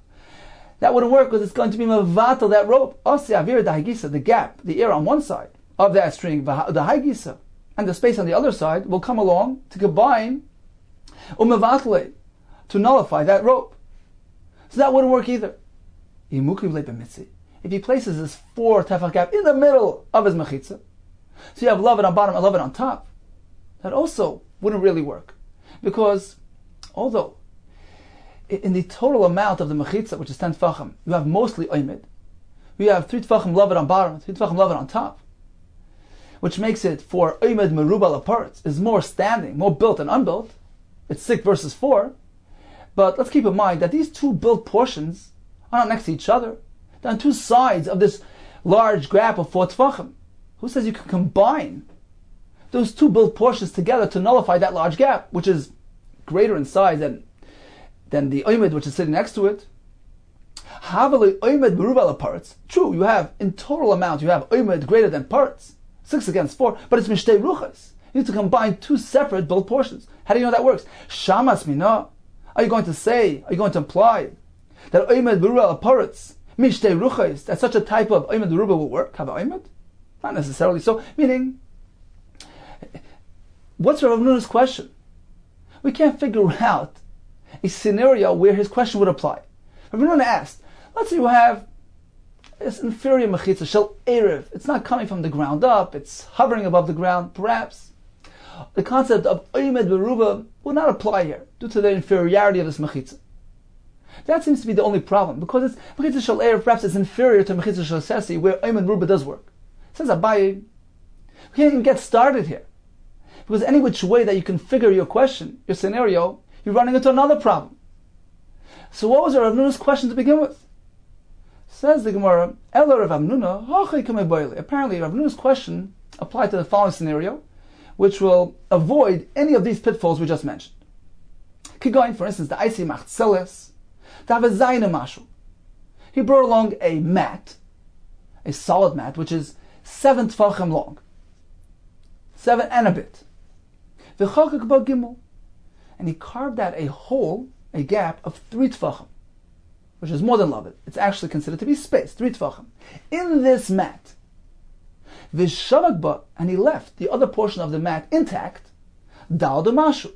That wouldn't work because it's going to be mavatal, that rope. The gap, the air on one side of that string, the haigisa, and the space on the other side will come along to combine to nullify that rope. So that wouldn't work either. If he places this 4 tefach gap in the middle of his mechitza, so you have lavet on bottom and lavet on top, that also wouldn't really work. Because although in the total amount of the mechitza, which is 10 tefachim, you have mostly oimid, you have 3 tefachim lavet on bottom, 3 tefachim lavet on top, which makes it for oimid merubal parts is more standing, more built and unbuilt. It's 6 versus 4. But let's keep in mind that these 2 built portions are not next to each other. They're on 2 sides of this large gap of 4 tefachim. Who says you can combine those 2 built portions together to nullify that large gap, which is greater in size than the oimid which is sitting next to it? Havali oimid merubal parts. True, you have in total amount you have oimid greater than parts, 6 against 4, but it's mishtei ruchas. You need to combine 2 separate built portions. How do you know that works? Shamas mina. Are you going to imply that oimid merubal parts, mishtei ruchas, that such a type of oimid merubal will work? Have oimid? Not necessarily so. Meaning, what's Rav Nuna's question? We can't figure out a scenario where his question would apply. Rav Nuna asked, let's say you have this inferior mechitza, shel erev. It's not coming from the ground up, it's hovering above the ground, perhaps. The concept of oimid merubal would not apply here, due to the inferiority of this mechitza. That seems to be the only problem, because it's mechitza shel erev, perhaps it's inferior to mechitza shel sesi, where oimid merubal does work. Says Abaye, we can't even get started here. Because any which way that you configure your question, your scenario, you're running into another problem. So what was Rav Nuna's question to begin with? Says the Gemara, Elo Rav Nuna, apparently Rav Nuna's question applied to the following scenario, which will avoid any of these pitfalls we just mentioned. Kigoin, for instance, the Icy Machtzeles, to have a Zayna Mashu. He brought along a mat, a solid mat, which is 7 tefachim long. 7 and a bit. And he carved out a hole, a gap of 3 tefachim, which is more than lavet. It's actually considered to be space, 3 tefachim, in this mat. And he left the other portion of the mat intact, dal mashu,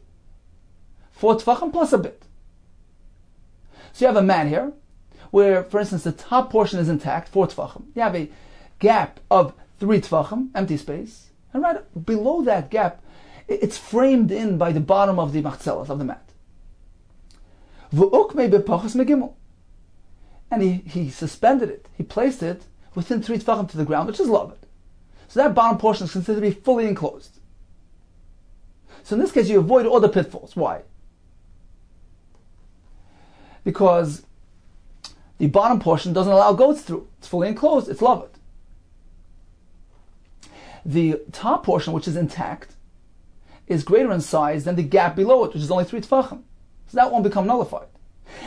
4 tefachim plus a bit. So you have a mat here, where, for instance, the top portion is intact, 4 tefachim. You have a gap of 3 tefachim, empty space, and right below that gap, it's framed in by the bottom of the machzelas, of the mat. And he suspended it, he placed it within 3 tefachim to the ground, which is lavet. So that bottom portion is considered to be fully enclosed. So in this case, you avoid all the pitfalls. Why? Because the bottom portion doesn't allow goats through. It's fully enclosed, it's lavet. The top portion, which is intact, is greater in size than the gap below it, which is only 3 tefachim. So that won't become nullified.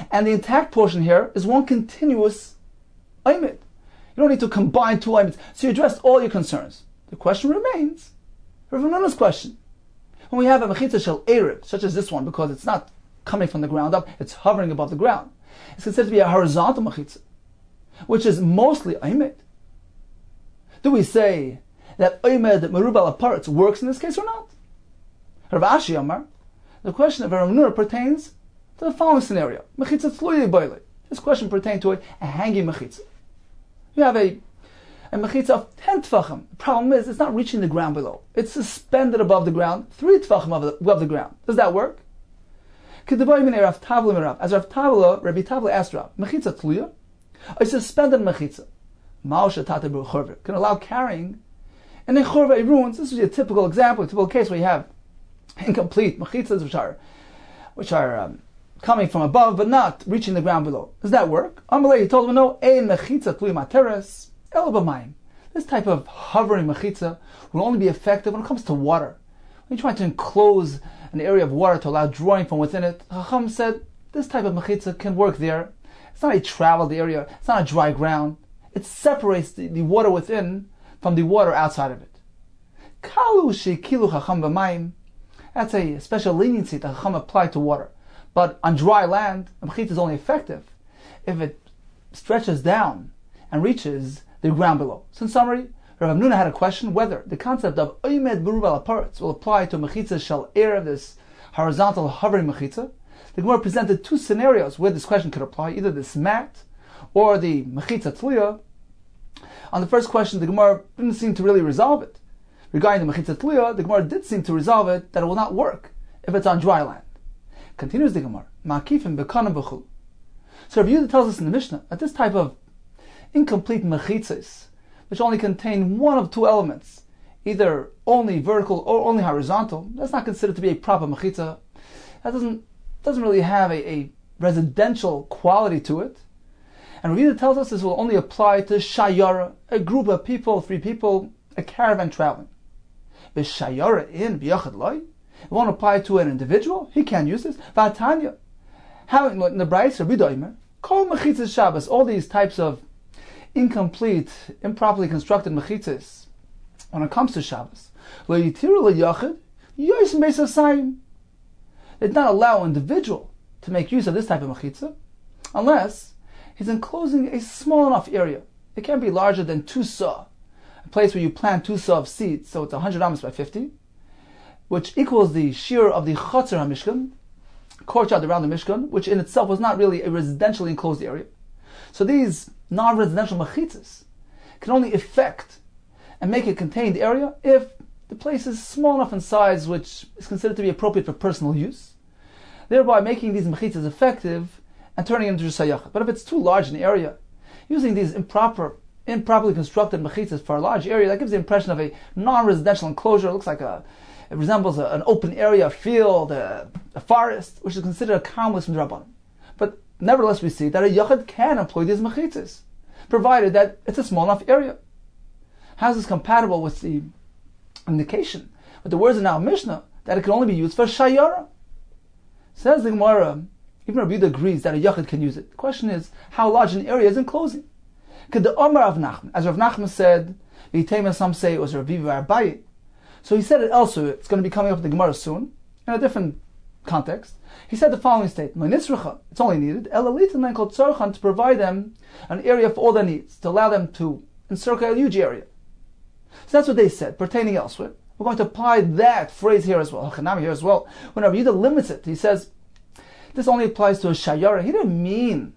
And the intact portion here is one continuous oimid. You don't need to combine 2 oimids. So you addressed all your concerns. The question remains, Rav Huna's question. When we have a mechitza shel erev, such as this one, because it's not coming from the ground up, it's hovering above the ground, it's considered to be a horizontal mechitza, which is mostly oimed. Do we say that oimed merubal apartz works in this case or not? Rav Ashi Amar, the question of Rav Huna pertains to the following scenario. Mechitza tluye boile. This question pertains to a hanging mechitza. You have a mechitza of 10 tfachim. The problem is, it's not reaching the ground below. It's suspended above the ground, 3 tfachim above the ground. Does that work? As Rav Tavla, Rabbi Tavla asked Rav, mechitza tluya? A suspended mechitza. Can allow carrying and in chorva ruins. This is a typical example, a typical case where you have incomplete mechitzas which are coming from above but not reaching the ground below. Does that work? Amalei, he told him no. Ein mechitza tluya materes el b'mayim. This type of hovering mechitza will only be effective when it comes to water. When you're trying to enclose an area of water to allow drawing from within it, Chacham said this type of mechitza can work there. It's not a traveled area. It's not a dry ground. It separates the water within from the water outside of it. Kalu shekilu chacham b'mayim. That's a special leniency that chacham applied to water. But on dry land, the mechitza is only effective if it stretches down and reaches the ground below. So in summary, Rav Huna had a question whether the concept of oimed berubal apartz will apply to mechitza shel erev, this horizontal hovering mechitza. The Gemara presented 2 scenarios where this question could apply, either this mat or the mechitza tluya. On the first question, the Gemara didn't seem to really resolve it. Regarding the mechitza tluya, the Gemara did seem to resolve it that it will not work if it's on dry land. Continues the Gemara, ma'akifim b'kanam b'chul. So Rav Yehuda tells us in the Mishnah that this type of incomplete mechitzas, which only contain one of 2 elements, either only vertical or only horizontal, that's not considered to be a proper mechitza. That doesn't really have a residential quality to it. And Rav Yehuda tells us this will only apply to shayara, a group of people, 3 people, a caravan traveling. But shayara in b'yachad loy, it won't apply to an individual. He can't use this. V'atanya, having in the Brayis Rabbi Doimer, kol mechitzas Shabbos, all these types of incomplete, improperly constructed mechitzas, when it comes to Shabbos, lo yitiru leyachad yois meisasayim. They did not allow an individual to make use of this type of mechitza unless he's enclosing a small enough area. It can't be larger than 2 saw, a place where you plant 2 saw of seeds, so it's 100 amos by 50, which equals the shiur of the chotzer hamishkan, courtyard around the mishkan, which in itself was not really a residentially enclosed area. So these non-residential mechitzas can only effect and make a contained area if the place is small enough in size, which is considered to be appropriate for personal use, thereby making these mechitzas effective and turning into shayach. But if it's too large an area, using these improperly constructed mechitzas for a large area, that gives the impression of a non-residential enclosure. It looks like it resembles an open area, a field, a forest, which is considered a calmless from Rabbanim. But nevertheless, we see that a yachad can employ these mechitzas, provided that it's a small enough area. How is this compatible with the indication, with the words in our Mishnah, that it can only be used for shayara? Says the Gemara, even Rabbi Yehuda agrees that a yachid can use it. The question is, how large an area is enclosing? Could the Omer of Nachman, as Rav Nachman said, V'itema, some say it was Rav Abaye. So he said it elsewhere. It's going to be coming up in the Gemara soon, in a different context. He said the following statement: it's only needed to provide them an area for all their needs, to allow them to encircle a huge area. So that's what they said, pertaining elsewhere. We're going to apply that phrase here as well, here as well. When Rabbi Yehuda limits it, he says, this only applies to a shayara. He didn't mean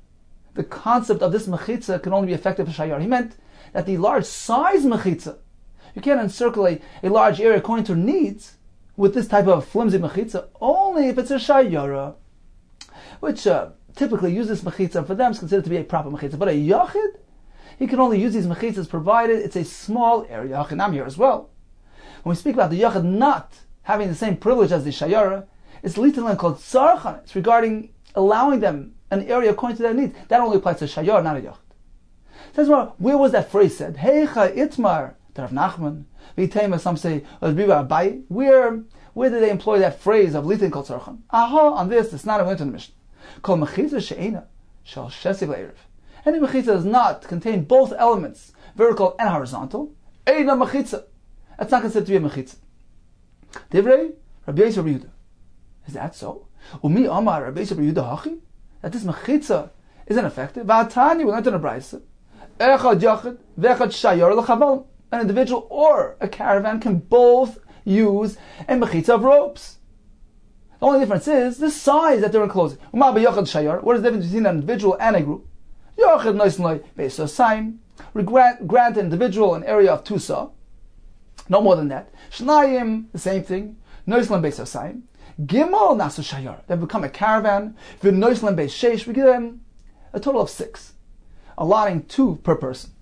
the concept of this mechitza can only be effective for shayara. He meant that the large size mechitza, you can't encircle a large area according to needs with this type of flimsy mechitza, only if it's a shayara, which typically uses mechitza, for them is considered to be a proper mechitza. But a yachid, he can only use these mechitzas provided it's a small area. I'm here as well. When we speak about the yachid not having the same privilege as the shayara, it's literally called tzarchan. It's regarding allowing them an area according to their needs. That only applies to shayara, not a yachid. Says, well, where was that phrase said? Heicha itmar, Rav Nachman. V'itema, some say, Abaye. Where did they employ that phrase of litin kol tzarchan? Aha, on this, it's not a went in the Mishnah. Kol mechitza she'ena shal shesiv le'erev. Any mechitza does not contain both elements, vertical and horizontal. Eina mechitza. That's not considered to be a mechitza. Divrei Rabbi Yosef Rabbi Yehuda. Is that so? Umi Amar Rabbi Yosef Rabbi Yehuda Hachi? That this mechitza is ineffective. V'atani, we learned in a brayso. Echad yachid v'echad shayar l'chaval. An individual or a caravan can both use a mechitza of ropes. The only difference is the size that they're enclosing. Uma b'yachad shayar. What is the difference between an individual and a group? Yachid noisnoi beis saim. We grant an individual an area of 2 sa. No more than that. Shnayim, the same thing. Noislan beis saim. Gimel nasu shayar. They become a caravan. V'noislan beis sheish. We give them a total of 6, allotting 2 per person.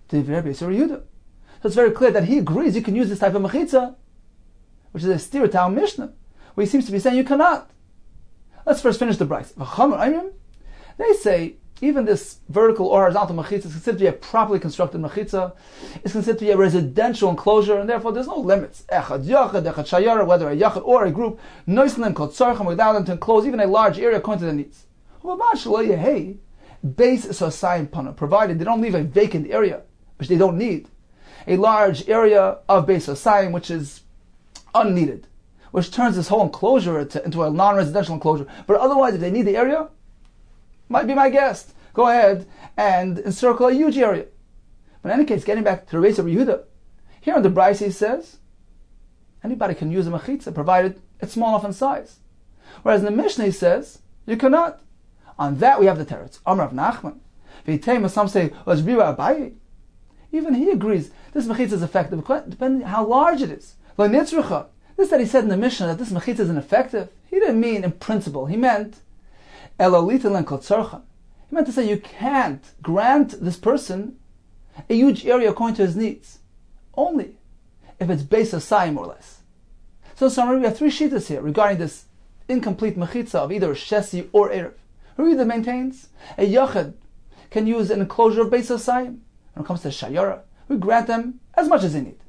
So it's very clear that he agrees you can use this type of mechitza, which is a steer to our Mishnah, where he seems to be saying you cannot. Let's first finish the brayso. They say even this vertical or horizontal mechitza is considered to be a properly constructed mechitza. It's considered to be a residential enclosure, and therefore there's no limits. Echad yachad, echad shayara, whether a yachad or a group, noislim kol tzarcham, without them to enclose even a large area according to their needs. Base sosayim pana, provided they don't leave a vacant area, which they don't need. A large area of base sosayim, which is unneeded, which turns this whole enclosure into a non-residential enclosure. But otherwise, if they need the area, might be my guest. Go ahead and encircle a huge area. But in any case, getting back to Rabbi Yehuda, here in the brayso he says, anybody can use a mechitza, provided it's small enough in size. Whereas in the Mishnah he says, you cannot. On that we have the teretz. Amar Rav Nachman. V'yitema, some say, even he agrees this mechitza is effective, depending on how large it is. Lo nitzrucha. This that he said in the Mishnah that this mechitza is ineffective, he didn't mean in principle. He meant he meant to say you can't grant this person a huge area according to his needs, only if it's beis hasayim more or less. So in summary, we have 3 shittas here regarding this incomplete mechitza of either shesi or eruv. Eruvin maintains a yachad can use an enclosure of beis hasayim. When it comes to shayara, we grant them as much as they need.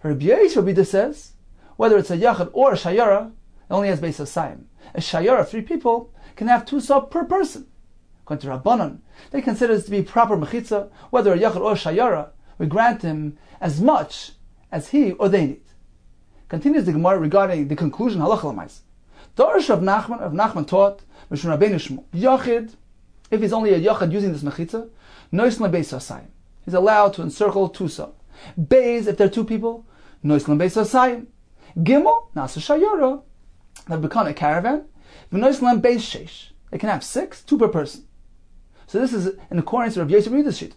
Rabbi Yosef says whether it's a yachad or a shayara, it only has beis hasayim. A shayara, 3 people, can have 2 sa per person. According to Rabbanan, they consider this to be proper mechitza. Whether a yachad or a shayara, we grant him as much as he or they need. Continues the Gemara regarding the conclusion halacha l'mais. Darash of Nachman taught Mishum Rabbeinu Shmuel, yachid, if he's only a yachad using this mechitza, noislan beis hasayim, he's allowed to encircle 2 sa. Beis, if there are 2 people, noislan beis hasayim. Gimel nasa shayara, they become a caravan. V'noislan beis sheish, they can have 6, 2 per person. So this is in accordance with Rabbi Yosef Rabbi Yehuda's sheet.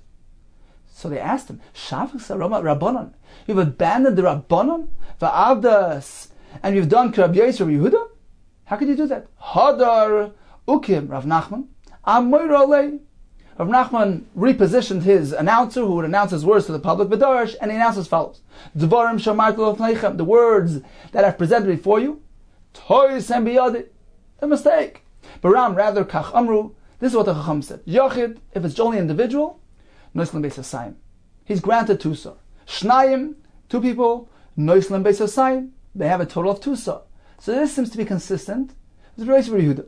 So they asked him, Shavas Rabbanan, you've abandoned the Rabbanan, va'avdas, and you've done Rabbi Yosef Rabbi Yehuda? How could you do that? Hadar ukim Rav Nachman, amoyr alei. Rav Nachman repositioned his announcer, who would announce his words to the public, B'darash, and he announced as follows: Dvarim shamartu l'fneichem, the words that I've presented before you, tois and biyadi, a mistake. Baram, rather, kach amru, this is what the Chacham said. Yachid, if it's only individual, noislan beis hasayim, he's granted 2 sa. Shnayim, 2 people, noislan beis hasayim, they have a total of 2 sa. So this seems to be consistent with Rabbi Yehuda.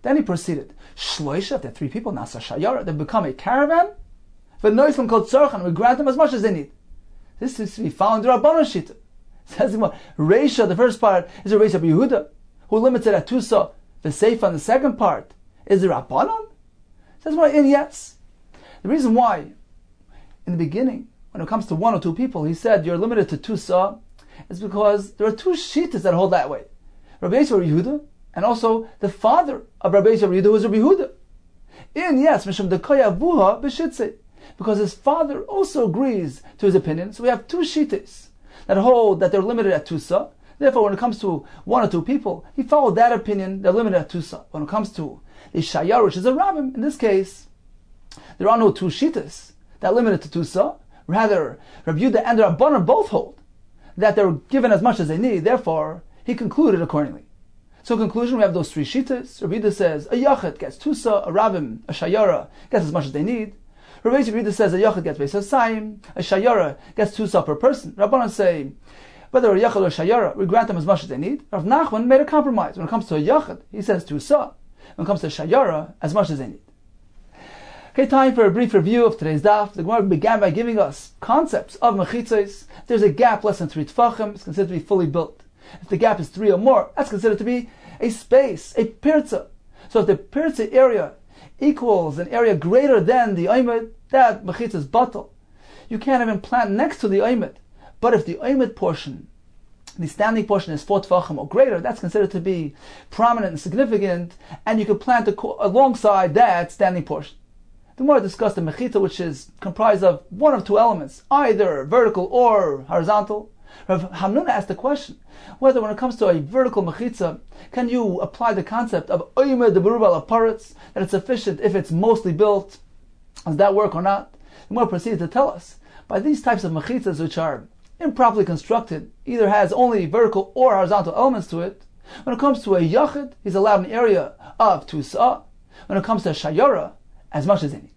Then he proceeded. Shloisha, if there are 3 people, nasa shayara, they become a caravan. But noislan kol tzarchan, we grant them as much as they need. This seems to be found in the Rabbanan Shita. Says Reisha, the first part, is a Rabbi Yehuda, who limits it at 2 sa. The Seifa on the second part is the Rabbanan. Says yes. The reason why, in the beginning, when it comes to 1 or 2 people, he said you're limited to 2 sa, is because there are 2 shittas that hold that way. Rabbi Yosef Yehuda, and also the father of Rabbi Yosef Yehuda was Rabbi Yehuda. Yes, mishum dekoya vuha b'shitze, because his father also agrees to his opinion. So we have 2 shittas that hold that they're limited at 2 sa. Therefore, when it comes to 1 or 2 people, he followed that opinion, they're limited at 2 sa. When it comes to the shayar, which is a rabbim, in this case, there are no 2 shittas that are limited to 2 sa. Rather, Rabbi Yehuda and the Rabbanan both hold that they're given as much as they need. Therefore, he concluded accordingly. So in conclusion, we have those 3 shittas. Rabbi Yehuda says a yachid gets 2 sa, a rabbim, a shayara, gets as much as they need. Rabbi Yehuda says a yachid gets beis hasayim, a shayara gets 2 sa per person. Rabbanan say, whether a yachid or a shayara, we grant them as much as they need. Rav Nachman made a compromise. When it comes to a yachid, he says 2 sa. When it comes to a shayara, as much as they need. Okay, time for a brief review of today's daf. The Gemara began by giving us concepts of mechitzos. There's a gap less than 3 tefachim. It's considered to be fully built. If the gap is 3 or more, that's considered to be a space, a pirza. So if the pirza area equals an area greater than the oimid, that mechitza is batal. You can't even plant next to the oimid. But if the oimid portion, the standing portion, is 4 tefachim or greater, that's considered to be prominent and significant, and you can plant alongside that standing portion. The more discussed the mechitza, which is comprised of one of two elements, either vertical or horizontal. Rav Hamnuna asked the question whether, when it comes to a vertical mechitza, can you apply the concept of oimed de berubal aparetz, that it's sufficient if it's mostly built? Does that work or not? The more proceeded to tell us, by these types of mechitzas which are improperly constructed, either has only vertical or horizontal elements to it, when it comes to a yachid, he's allowed an area of 2 sa'ah. When it comes to a shayara, as much as any.